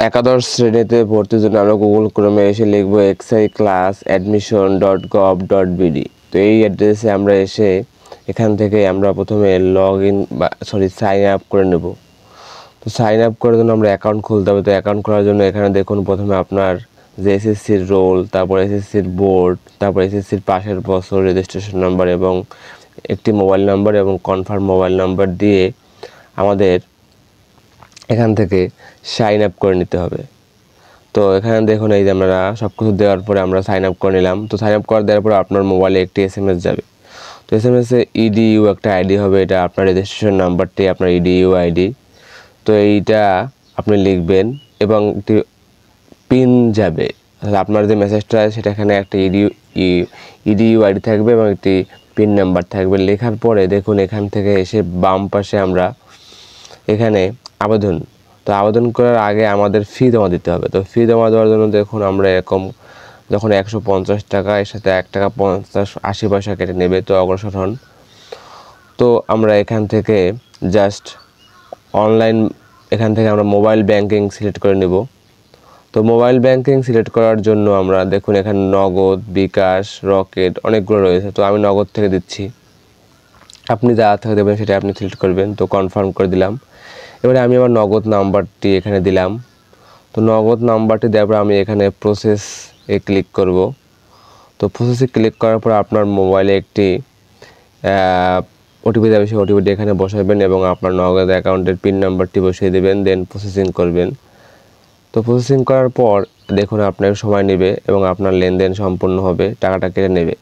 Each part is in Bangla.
একাদশ শ্রেণীতে ভর্তির জন্য আমরা গুগল ক্রোমে এসে লিখবো xiclassadmission.gov.bd। তো এই অ্যাড্রেসে আমরা এসে এখান থেকে আমরা প্রথমে সাইন আপ করে নেব। তো সাইন আপ করার জন্য আমরা অ্যাকাউন্ট খুলতে হবে। তো অ্যাকাউন্ট খোলার জন্য এখানে দেখুন প্রথমে আপনার যে এসএসসির রোল, তারপর এসএসসির বোর্ড, তারপর এসএসসির পাশের বছর রেজিস্ট্রেশন নাম্বার এবং একটি মোবাইল নাম্বার এবং কনফার্ম মোবাইল নাম্বার দিয়ে আমাদের এখান থেকে সাইন আপ করে নিতে হবে। তো এখানে দেখুন এই যে আমরা সব কিছু দেওয়ার পরে আমরা সাইন আপ করে নিলাম। তো সাইন আপ করে দেওয়ার পরে আপনার মোবাইলে একটি এসএমএস যাবে। তো এসএমএসে ইডিইউ একটা আইডি হবে, এটা আপনার রেজিস্ট্রেশন নাম্বারটি আপনার ইডিইউ আইডি। তো এইটা আপনি লিখবেন এবং একটি পিন যাবে, আপনার যে মেসেজটা সেটা এখানে একটা ইডিইউ আইডি থাকবে এবং একটি পিন নাম্বার থাকবে। লেখার পরে দেখুন এখান থেকে এসে বাম পাশে আমরা এখানে আবেদন, তো আবেদন করার আগে আমাদের ফি জমা দিতে হবে। তো ফি জমা দেওয়ার জন্য দেখুন আমরা এরকম যখন 150 টাকা এর সাথে 1 টাকা 80 পয়সা কেটে নেবে, তো অগ্রসর হন। তো আমরা এখান থেকে জাস্ট অনলাইন এখান থেকে আমরা মোবাইল ব্যাংকিং সিলেক্ট করে নেব। তো মোবাইল ব্যাংকিং সিলেক্ট করার জন্য আমরা দেখুন এখানে নগদ, বিকাশ, রকেট অনেকগুলো রয়েছে। তো আমি নগদ থেকে দিচ্ছি, আপনি যা থেকে দেবেন সেটা আপনি সিলেক্ট করবেন। তো কনফার্ম করে দিলাম। এবারে আমি আমার নগদ নাম্বারটি এখানে দিলাম। তো নগদ নাম্বারটি দেওয়ার পর আমি এখানে প্রসেসে ক্লিক করব। তো প্রসেসে ক্লিক করার পর আপনার মোবাইলে একটি ওটিপি যাবে, সেই ওটিপিটি এখানে বসাবেন এবং আপনার নগদ অ্যাকাউন্টের পিন নাম্বারটি বসিয়ে দেবেন, দেন প্রসেসিং করবেন। তো প্রসেসিং করার পর দেখুন আপনার সময় নেবে এবং আপনার লেনদেন সম্পূর্ণ হবে, টাকাটা কেটে নেবে।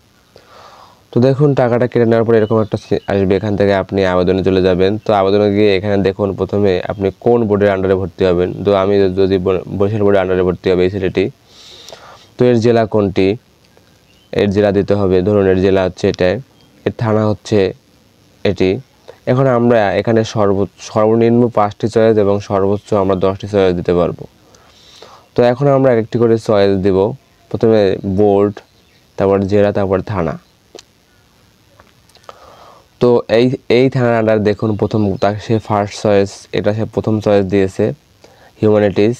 তো দেখুন টাকাটা কেটে নেওয়ার পর এরকম একটা আসবে, এখান থেকে আপনি আবেদনে চলে যাবেন। তো আবেদনে গিয়ে এখানে দেখুন প্রথমে আপনি কোন বোর্ডের আন্ডারে ভর্তি হবেন। তো আমি যদি বরিশাল বোর্ডের আন্ডারে ভর্তি হবে এই ছেলেটি, তো এর জেলা কোনটি, এর জেলা দিতে হবে। ধরুন এর জেলা হচ্ছে এটাই, এর থানা হচ্ছে এটি। এখন আমরা এখানে সর্বনিম্ন 5টি চয়েস এবং সর্বোচ্চ আমরা 10টি চয়েস দিতে পারবো। তো এখন আমরা একটি করে চয়েস দিব, প্রথমে বোর্ড, তারপর জেলা, তারপর থানা। তো এই থানার আন্ডার দেখুন প্রথম সে ফার্স্ট চয়েস, এটা সে প্রথম চয়েস দিয়েছে হিউম্যানিটিস।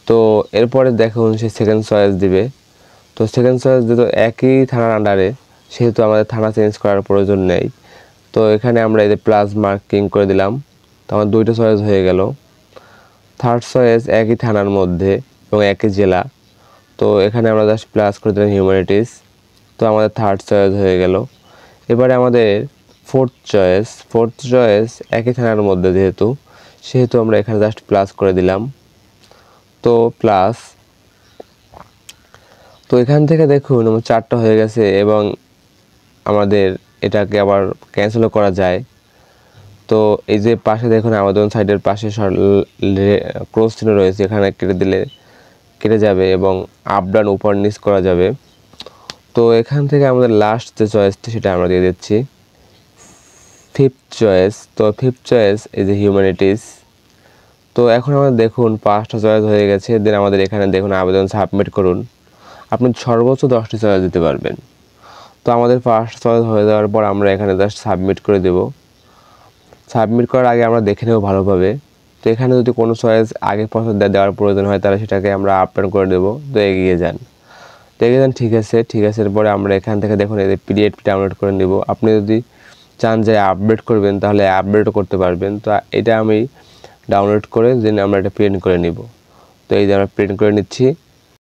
তো এরপরে দেখুন সে সেকেন্ড চয়েস দিবে। তো সেকেন্ড চয়েস দিত একই থানার আন্ডারে, সেহেতু আমাদের থানা চেঞ্জ করার প্রয়োজন নেই। তো এখানে আমরা এই যে প্লাস মার্কিং করে দিলাম, তো আমার 2টা চয়েস হয়ে গেল। থার্ড চয়েস একই থানার মধ্যে এবং একই জেলা, তো এখানে আমরা জাস্ট প্লাস করে দিলাম হিউম্যানিটিস। তো আমাদের থার্ড চয়েস হয়ে গেল। এবারে আমাদের ফোর্থ চয়েস একই থানার মধ্যে সেহেতু আমরা এখানে জাস্ট প্লাস করে দিলাম। তো প্লাস, তো এখান থেকে দেখুন আমার 4টা হয়ে গেছে এবং আমাদের এটাকে আবার ক্যান্সেলও করা যায়। তো এই যে পাশে দেখুন আবেদন সাইডের পাশে ক্রস চিহ্ন রয়েছে, এখানে কেটে দিলে কেটে যাবে এবং আপ ডাউন উপর নিচ করা যাবে। তো এখান থেকে আমাদের লাস্ট যে চয়েসটি সেটা আমরা দিয়ে দিচ্ছি, ফিফথ চয়েস। তো ফিফথ চয়েস এই যে হিউম্যানিটিস। তো এখন আমাদের দেখুন 5টা চয়েস হয়ে গেছে। দেন আমাদের এখানে দেখুন আবেদন সাবমিট করুন, আপনি সর্বোচ্চ 10টি চয়েস দিতে পারবেন। তো আমাদের ফার্স্ট চয়েস হয়ে যাওয়ার পর আমরা এখানে জাস্ট সাবমিট করে দেব। সাবমিট করার আগে আমরা দেখে নেব ভালোভাবে। তো এখানে যদি কোনো চয়েস আগে পছন্দ দেওয়ার প্রয়োজন হয় তাহলে সেটাকে আমরা আপডেট করে দেবো। তো এগিয়ে যান, ঠিক আছে। এরপরে আমরা এখান থেকে দেখুন এই পিডিএফ ডাউনলোড করে নেব। আপনি যদি চান যে আপডেট করবেন তাহলে আপডেটও করতে পারবেন। তো এটা আমি ডাউনলোড করে দেন আমরা এটা প্রিন্ট করে নিব। তো এই যে আমরা প্রিন্ট করে নিচ্ছি।